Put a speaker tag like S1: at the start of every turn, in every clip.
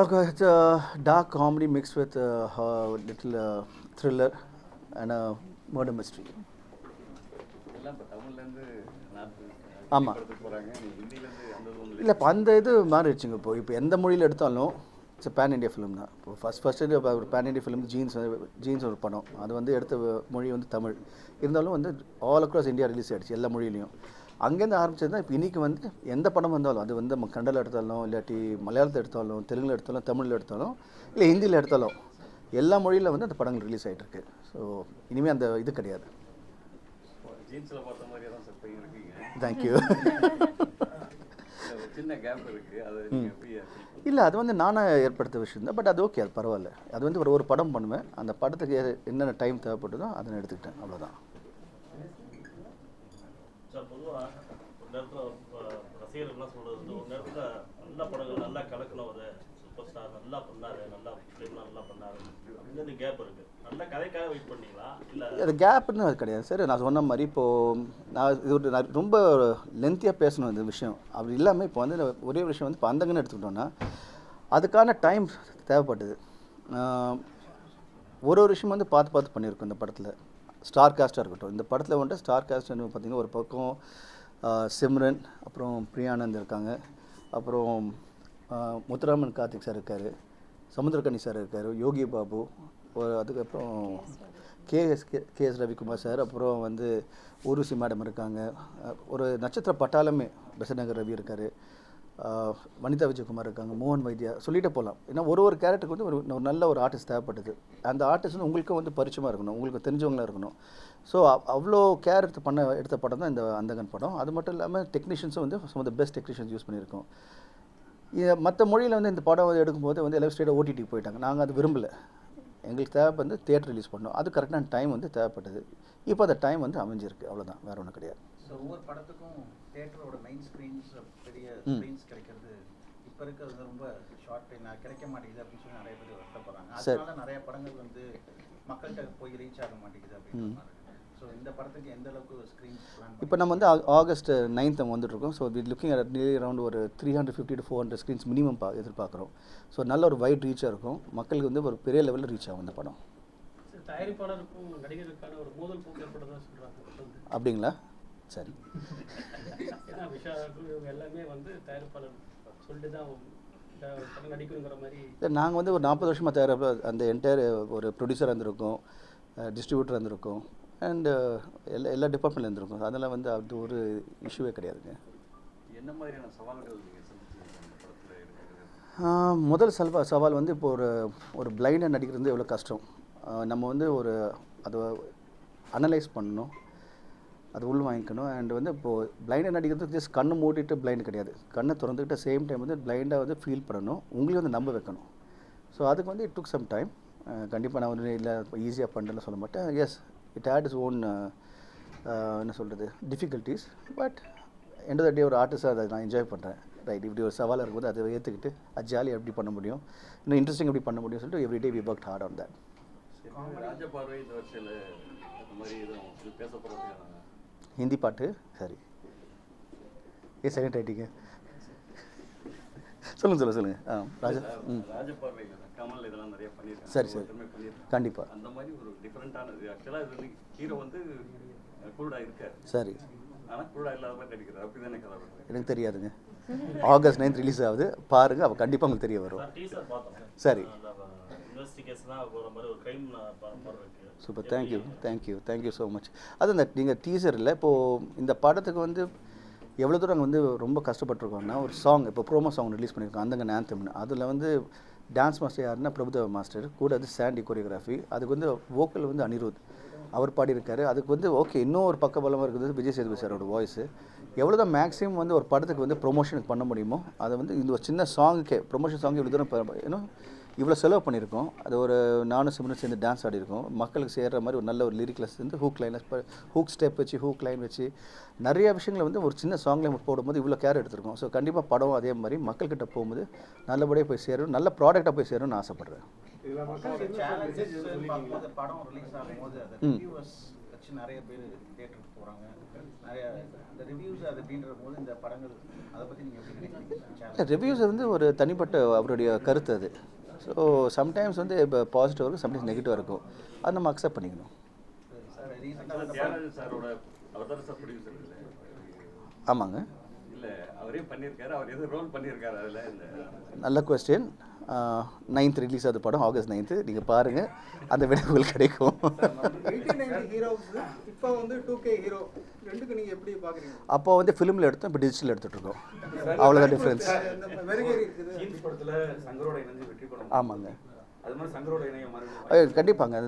S1: It's a dark comedy mixed with a little thriller and a murder mystery. ஆமாம் இல்லை இப்போ அந்த இது மாறிடுச்சுங்க. இப்போ எந்த மொழியில் எடுத்தாலும் இட்ஸ் பேன் இண்டியா ஃபிலிம் தான். இப்போ ஃபஸ்ட்டு ஒரு பேன் இண்டியா ஃபிலிம் ஜீன்ஸ் ஒரு படம், அது வந்து எடுத்த மொழி வந்து தமிழ் இருந்தாலும் வந்து ஆல் அக்ராஸ் இந்தியா ரிலீஸ் ஆகிடுச்சு எல்லா மொழியிலையும். அங்கேருந்து ஆரம்பிச்சது தான் இப்போ இன்றைக்கி வந்து எந்த படம் வந்தாலும் அது வந்து நம்ம கன்னடாவில் எடுத்தாலும் இல்லாட்டி மலையாளத்தில் எடுத்தாலும் தெலுங்கில் எடுத்தாலும் தமிழில் எடுத்தாலும் இல்லை ஹிந்தியில் எடுத்தாலும் எல்லா மொழியில் வந்து அந்த படங்கள் ரிலீஸ் ஆகிட்டு இருக்கு. ஸோ இனிமேல் அந்த இது கிடையாது. தேங்க்யூ. இல்லை அது வந்து நானாக ஏற்படுத்த விஷயம் தான். பட் அது ஓகே, அது பரவாயில்ல. அது வந்து ஒரு படம் பண்ணுவேன், அந்த படத்துக்கு என்னென்ன டைம் தேவைப்பட்டதோ அதை எடுத்துக்கிட்டேன், அவ்வளோதான்.
S2: பொதுவாக ஒரு நேரத்தில் ரசிகர்கள்லாம் சொல்கிறது வந்து ஒரு நேரத்தில் நல்ல படங்கள் நல்லா கலக்கணும், ஒரு சூப்பர் ஸ்டார் நல்லா பண்ணார், நல்லா ஃபிலிம்லாம் நல்லா பண்ணார் அப்படின்னு கேப் இருக்குது. நல்ல கதைக்காக வெயிட் பண்ணீங்களா இல்லை
S1: அது கேப்புன்னு அது கிடையாது சார். நான் சொன்ன மாதிரி இப்போது நான் ரொம்ப லென்த்தியாக பேசணும் இந்த விஷயம். அப்படி இல்லாமல் இப்போ வந்து ஒரே விஷயம் வந்து இப்போ அந்தங்கன்னு எடுத்துக்கிட்டோன்னா அதுக்கான டைம் தேவைப்பட்டது. ஒரு விஷயம் வந்து பார்த்து பண்ணியிருக்கோம் இந்த படத்தில். ஸ்டார் காஸ்ட்டாக இருக்கட்டும், இந்த படத்தில் வந்துட்டு ஸ்டார் காஸ்ட்னு பார்த்திங்கன்னா ஒரு பக்கம் சிம்ரன், அப்புறம் பிரியானந்த் இருக்காங்க, அப்புறம் முத்துராமன் கார்த்திக் சார் இருக்கார், சமுத்திரக்கனி சார் இருக்கார், யோகி பாபு, அதுக்கப்புறம் கேஎஸ் ரவிக்குமார் சார், அப்புறம் வந்து ஊர்வசி மேடம் இருக்காங்க, ஒரு நட்சத்திர பட்டாளமே பெசநகர் ரவி இருக்கார், வனிதா விஜயகுமார் இருக்காங்க, மோகன் வைத்தியா, சொல்லிகிட்டே போகலாம். ஏன்னா ஒரு கேரக்டருக்கு வந்து ஒரு நல்ல ஒரு ஆர்டிஸ்ட் தேவைப்பட்டது. அந்த ஆர்டிஸ்ட் வந்து உங்களுக்கும் வந்து பரிச்சயமாக இருக்கணும், உங்களுக்கு தெரிஞ்சவங்களாக இருக்கணும். ஸோ அவ்வளோ கேர் எடுத்த படம் தான் இந்த அந்தகன் படம். அது மட்டும் இல்லாமல் டெக்னீஷியன்ஸும் வந்து some of the best technicians use பண்ணியிருக்கோம். மற்ற மொழியில் வந்து இந்த படம் எடுக்கும்போது வந்து எல்லாரும் ஸ்டேட்டாக ஓடிடி போயிட்டாங்க. நாங்கள் அது விரும்பலை. எங்களுக்கு தேவை வந்து தியேட்டர் ரிலீஸ் பண்ணோம். அது கரெக்டான டைம் வந்து தேவைப்பட்டது. இப்போ அந்த டைம் வந்து அமைஞ்சிருக்கு, அவ்வளோதான், வேறு ஒன்றும் கிடையாது.
S3: ஸோ ஒவ்வொரு படத்துக்கும் தியேட்டரோட மெயின் ஸ்க்ரீன்ஸ் பெரிய ஸ்க்ரீன்ஸ் கிடைக்கிறது இப்போ இருக்கிறது ரொம்ப ஷார்ட் டைம் கிடைக்க மாட்டேங்குது அப்படின்னு சொல்லி நிறைய பேர் வருத்தப்படுறாங்க. அதனால நிறைய படங்கள் வந்து மக்கள்கிட்ட போய் ரீச் ஆக மாட்டேங்குது அப்படின்னு. ஸோ இந்த படத்துக்கு எந்த அளவுக்கு ஸ்க்ரீன்ஸ் பிளான்
S1: இப்போ நம்ம வந்து ஆகஸ்ட் 9th வந்துட்டுருக்கோம். So looking at nearly around ஒரு 350 to 400 ஸ்க்ரீன்ஸ் மினிமம் எதிர்பார்க்குறோம். ஸோ நல்ல ஒரு வைட் ரீச்சாக இருக்கும், மக்களுக்கு வந்து ஒரு பெரிய லெவலில் ரீச் ஆகும் இந்த படம்.
S2: தயாரிப்பாளருக்கும் நடிகருக்கான ஒரு மோதல் போக்கு ஏற்பட்டதாக சொல்கிறாங்க.
S1: அப்படிங்களா? சரி.
S2: ஏன்னா எல்லாமே வந்து தயாரிப்பாளர் சொல்லிட்டு தான் நடிக்கணுங்கிற மாதிரி.
S1: நாங்கள் வந்து ஒரு 40 வருஷமாக தயாரிப்பு அந்த என்டையர் ஒரு ப்ரொடியூசர் இருந்திருக்கோம், டிஸ்ட்ரிபியூட்டர் இருந்திருக்கோம், அண்ட் எல்லா டிபார்ட்மெண்ட்டில் இருந்திருக்கும். அதெல்லாம் வந்து அது ஒரு இஷ்யூவே கிடையாதுங்க.
S4: என்ன மாதிரியான சவால்கள்
S1: முதல் சவால் வந்து இப்போ ஒரு பிளைண்டாக நடிக்கிறது எவ்வளோ கஷ்டம். நம்ம வந்து அதை அனலைஸ் பண்ணணும், அது உள் வாங்கிக்கணும். அண்ட் வந்து இப்போது பிளைண்டாக நடிக்கிறது ஜஸ்ட் கண்ணை மூடிட்டு பிளைண்டு கிடையாது, கண்ணை திறந்துக்கிட்ட சேம் டைம் வந்து பிளைண்டாக வந்து ஃபீல் பண்ணணும், உங்களையும் வந்து நம்ப வைக்கணும். ஸோ அதுக்கு வந்து இட் டுக் சம் டைம். கண்டிப்பாக நான் வந்து இல்லை ஈஸியாக பண்ணுறேன்னு சொல்ல மாட்டேன். Yes, it had his own என்ன சொல்கிறது difficulties. But end of the day ஒரு ஆர்டிஸ்டாக அதை நான் என்ஜாய் பண்ணுறேன். ரைட், இப்படி ஒரு சவாலாக இருக்கும்போது அதை ஏற்றுக்கிட்டு அது ஜாலியாக எப்படி பண்ண முடியும், இன்னும் இன்ட்ரெஸ்டிங் எப்படி பண்ண முடியும்னு சொல்லிட்டு every day we work hard on that.
S4: Rajaparvai இந்த வருஷத்தில் அந்த மாதிரி எதுவும் பேசப்படுறதுக்கான
S1: ஹிந்தி பாட்டு சரி செகண்ட் ஆகிட்டீங்க. சொல்லுங்கள்.
S4: ராஜபார்வை கமல் இதெல்லாம் நிறைய பண்ணியிருக்காங்க.
S1: சரி கண்டிப்பாக.
S4: அந்த மாதிரி ஒரு டிஃப்ரெண்ட்டானது. ஆக்சுவலாக இது வந்து ஹீரோ வந்து குருடா இருக்கார்.
S1: சரி,
S4: ஆனால் குருடா இல்லாத மாதிரி நடிக்கிறார். அப்படி தானே கதை?
S1: எனக்கு தெரியாதுங்க. ஆகஸ்ட் 9th ரிலீஸ் ஆகுது, பாருங்கள், அப்போ கண்டிப்பாக உங்களுக்கு தெரிய வரும். சரி, சூப்பர். Thank you so much. அது இந்த நீங்கள் டீசர் இல்லை, இப்போது இந்த படத்துக்கு வந்து எவ்வளோ தூரம் நாங்கள் வந்து ரொம்ப கஷ்டப்பட்டுருக்கோம்னா, ஒரு சாங் இப்போ ப்ரோமோ சாங் ரிலீஸ் பண்ணியிருக்கோம், அந்தங்க ஆந்தம்னு. அதில் வந்து டான்ஸ் மாஸ்டர் யாருன்னா பிரபுதேவா மாஸ்டர், கூட வந்து சாண்டி கொரியோகிராஃபி, அதுக்கு வந்து வோக்கல் வந்து அனிருத் அவர் பாடியிருக்காரு. அதுக்கு வந்து ஓகே, இன்னும் ஒரு பக்கபலமாக இருக்குது விஜய் சேதுபதி சாரோட வாய்ஸு. எவ்வளோ தான் மேக்ஸிமம் வந்து ஒரு படத்துக்கு வந்து ப்ரொமோஷனுக்கு பண்ண முடியுமோ அதை வந்து இந்த ஒரு சின்ன சாங்குக்கே ப்ரொமோஷன் சாங் இவ்வளோ தூரம் இன்னும் இவ்வளோ செலவு பண்ணியிருக்கோம். அது ஒரு நானும் சிம்ரன் சேர்ந்து டான்ஸ் ஆடிருக்கோம். மக்களுக்கு சேர்கிற மாதிரி ஒரு நல்ல ஒரு லிரிக்லஸ் வந்து ஹூக் ஸ்டெப் வச்சு ஹூக் லைன் வச்சு நிறைய விஷயங்களை வந்து ஒரு சின்ன சாங்கில் போடும்போது இவ்வளோ கேர் எடுத்திருக்கோம். ஸோ கண்டிப்பாக படம் அதே மாதிரி மக்கள்கிட்ட போகும்போது நல்லபடியாக போய் சேரும், நல்ல ப்ராடக்டாக போய் சேரும்னு ஆசைப்பட்றேன்.
S3: படம் ரிலீஸ் ஆகும்போது வச்சு நிறைய பேர் தேட்டருக்கு போகிறாங்க, நிறைய இந்த ரிவ்யூஸ் அது அப்படின்ற போது இந்த படங்கள் அதை பற்றி நீங்கள் எப்படி நினைக்கிறீங்க?
S1: ரிவ்யூஸ் வந்து ஒரு தனிப்பட்ட அவருடைய கருத்து அது. ஸோ சம்டைம்ஸ் வந்து இப்போ பாசிட்டிவ் இருக்கும், சம்டைம்ஸ் நெகட்டிவாக இருக்கும். அதை நம்ம அக்செப்ட் பண்ணிக்கணும்.
S3: சார் ரீசெண்டாக
S4: தியாகராஜன் சாரோட அவர் தான் சார் ப்ரொடியூசர் இல்லை?
S1: ஆமாங்க,
S4: இல்லை அவரே பண்ணியிருக்காரு. அவர் எது ரோல் பண்ணியிருக்காரு அதில்? இந்த
S1: நல்ல கொஸ்டின். 9th ரிலீஸ் ஆகுது படம், August 9th. நீங்கள் பாருங்கள், அந்த விட உங்களுக்கு கிடைக்கும்.
S5: 89 ஹீரோஸ் இப்போ வந்து 2K ஹீரோ ரெண்டுக்கு நீங்க எப்படி பாக்குறீங்க?
S1: அப்போ வந்து ஃபிலிமில் எடுத்தோம், இப்போ டிஜிட்டல் எடுத்துகிட்ருக்கோம். அவ்வளோதான் டிஃப்ரென்ஸ்.
S5: வெறுகேறி இருக்குது.
S4: ஜீன்ஸ் படத்தில் சங்கரோட இணைஞ்சு வெற்றி படம்.
S1: ஆமாங்க,
S4: அது மாதிரி சங்கரோட இணைய மறுபடியும்
S1: கண்டிப்பாங்க.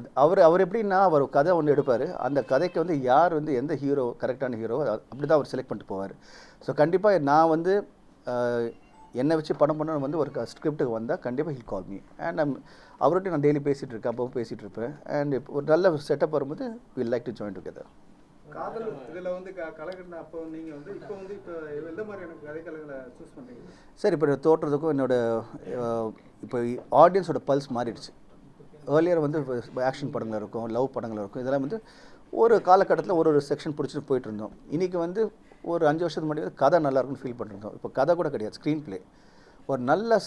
S1: அவர் எப்படின்னா அவர் கதை ஒன்று எடுப்பார், அந்த கதைக்கு வந்து யார் வந்து எந்த ஹீரோ கரெக்டான ஹீரோ அப்படி தான் அவர் செலக்ட் பண்ணிட்டு போவார். ஸோ கண்டிப்பாக நான் வந்து என்னை வச்சு படம் பண்ண வந்து ஒரு ஸ்கிரிப்டுக்கு வந்தால் கண்டிப்பாக ஹில் கால் மீ. அண்ட் அவர்கிட்ட நான் டெய்லி பேசிகிட்டு இருக்கேன், அப்போ பேசிகிட்டு இருப்பேன். அண்ட் ஒரு நல்ல செட்டப் வரும்போது will like to join together.
S5: காதல் இதில் வந்து கலக்கிட்ட அப்போ நீங்கள் வந்து இப்போ எந்த மாதிரியான கதைகளை சூஸ் பண்ணுறீங்க?
S1: சார் இப்போ தோற்றதுக்கும் என்னோட இப்போ ஆடியன்ஸோட பல்ஸ் மாறிடுச்சு. ஏர்லியர் வந்து ஆக்ஷன் படங்கள் இருக்கும், லவ் படங்கள் இருக்கும். இதெல்லாம் வந்து ஒரு காலகட்டத்தில் ஒரு செக்ஷன் பிடிச்சிட்டு போயிட்டு இருந்தோம். இன்றைக்கி வந்து ஒரு 5 வருஷத்துக்கு முன்னாடி வந்து கதை நல்லா இருக்குன்னு ஃபீல் பண்ணிருந்தோம். இப்போ கதை கூட கிடையாது, ஸ்க்ரீன் ப்ளே. ஒரு நல்ல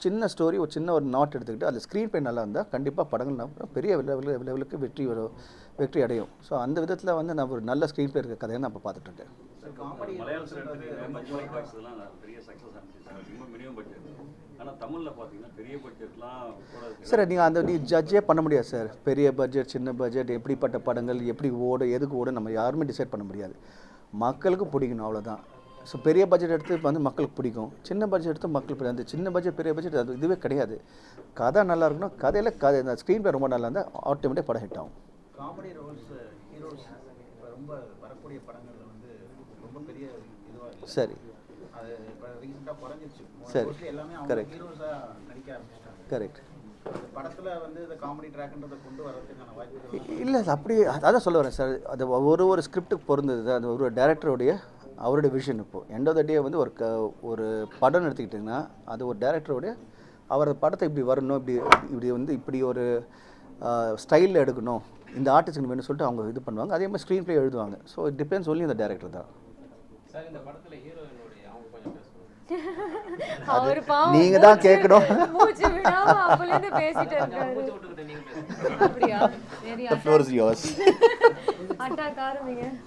S1: சின்ன ஸ்டோரி, ஒரு சின்ன ஒரு நாட் எடுத்துக்கிட்டு அதில் ஸ்க்ரீன் ப்ளே நல்லா இருந்தால் கண்டிப்பாக படங்கள் பெரிய லெவலுக்கு வெற்றி அடையும். ஸோ அந்த விதத்தில் வந்து நான் ஒரு நல்ல ஸ்க்ரீன் ப்ளே இருக்க கதையை நான் இப்போ பார்த்துட்ருக்கேன்.
S4: மலையாளத்தில் எடுத்துக்கிட்டு மஞ்சுவாரி பாய்ஸ் இதெல்லாம் பெரிய சக்ஸஸ் ஆனிச்சு சார். ரொம்ப மினிமம் பட்ஜெட். ஆனால் தமிழில் பார்த்தீங்கன்னா பெரிய பட்ஜெட்லாம் கூட
S1: சார் நீ ஜட்ஜே பண்ண முடியாது சார். பெரிய பட்ஜெட் சின்ன பட்ஜெட் எப்படிப்பட்ட படங்கள் எப்படி ஓடும் எதுக்கு ஓடும் நம்ம யாருமே டிசைட் பண்ண முடியாது. மக்களுக்கு பிடிக்கணும், அவ்வளோதான். ஸோ பெரிய பட்ஜெட் எடுத்து வந்து மக்களுக்கு பிடிக்கும், சின்ன பட்ஜெட் எடுத்து மக்களுக்கு பிடிக்கும். அந்த சின்ன பட்ஜெட் பெரிய பட்ஜெட் அது இதுவே கிடையாது. கதை நல்லா இருக்கணும், கதை இந்த ஸ்க்ரீன் ப்ளே ரொம்ப நல்லா இருந்தால் ஆட்டோமேட்டிக் படம் ஹிட் ஆகும்.
S3: காமெடி ரோல்ஸ் ஹீரோஸ் இப்போ ரொம்ப வரக்கூடிய படங்கள்ல வந்து ரொம்ப பெரிய இதுவாக இருக்குது.
S1: சரி,
S3: அது இப்போ ரீசெண்டாக குறைஞ்சிருச்சு.
S1: சரி.
S3: மோஸ்ட்லி எல்லாமே அவங்க
S1: Correct.
S3: ஹீரோஸாக நடிக்க ஆரம்பிச்சிட்டாங்க.
S1: கரெக்ட்.
S3: படத்தில் வந்து இந்த காமெடி ட்ராக்ன்றதை கொண்டு வரதுக்கான வாய்ப்புகள்
S1: இல்லை அப்படி அதான் சொல்ல வரேன் சார். அது ஒரு ஸ்கிரிப்டுக்கு பொருந்தது. அது ஒரு டைரக்டருடைய அவருடைய விஷன். இப்போது எண்ட் ஆஃப் த டே வந்து ஒரு படம் எடுத்துக்கிட்டிங்கன்னா அது ஒரு டைரக்டருடைய அவர் படத்தை இப்படி வரணும், இப்படி ஒரு ஸ்டைலில் எடுக்கணும், இந்த ஆர்டிஸ்ட்டுக்கு வேணும்னு சொல்லிட்டு அவங்க இது பண்ணுவாங்க. அதே மாதிரி ஸ்க்ரீன் ப்ளே எழுதுவாங்க. ஸோ இட் டிபெண்ட்ஸ் ஒன்லி இந்த டைரக்டர் தான்.
S6: சார் இந்த படத்துல ஹீரோயினுடைய அவங்க கொஞ்சம் பேசணும்.
S7: அவர் பாவம்
S1: நீங்கள் தான் கேட்கணும்.
S7: மூச்சு விடாம அப்பல இருந்து பேசிட்டு இருக்காரு.
S6: மூச்சு விட்டுக்கிட்டு நீங்க பேசுங்க.
S7: அப்படியா? சரி,
S1: The floor is yours.
S7: Attack ஆரம்பிங்க.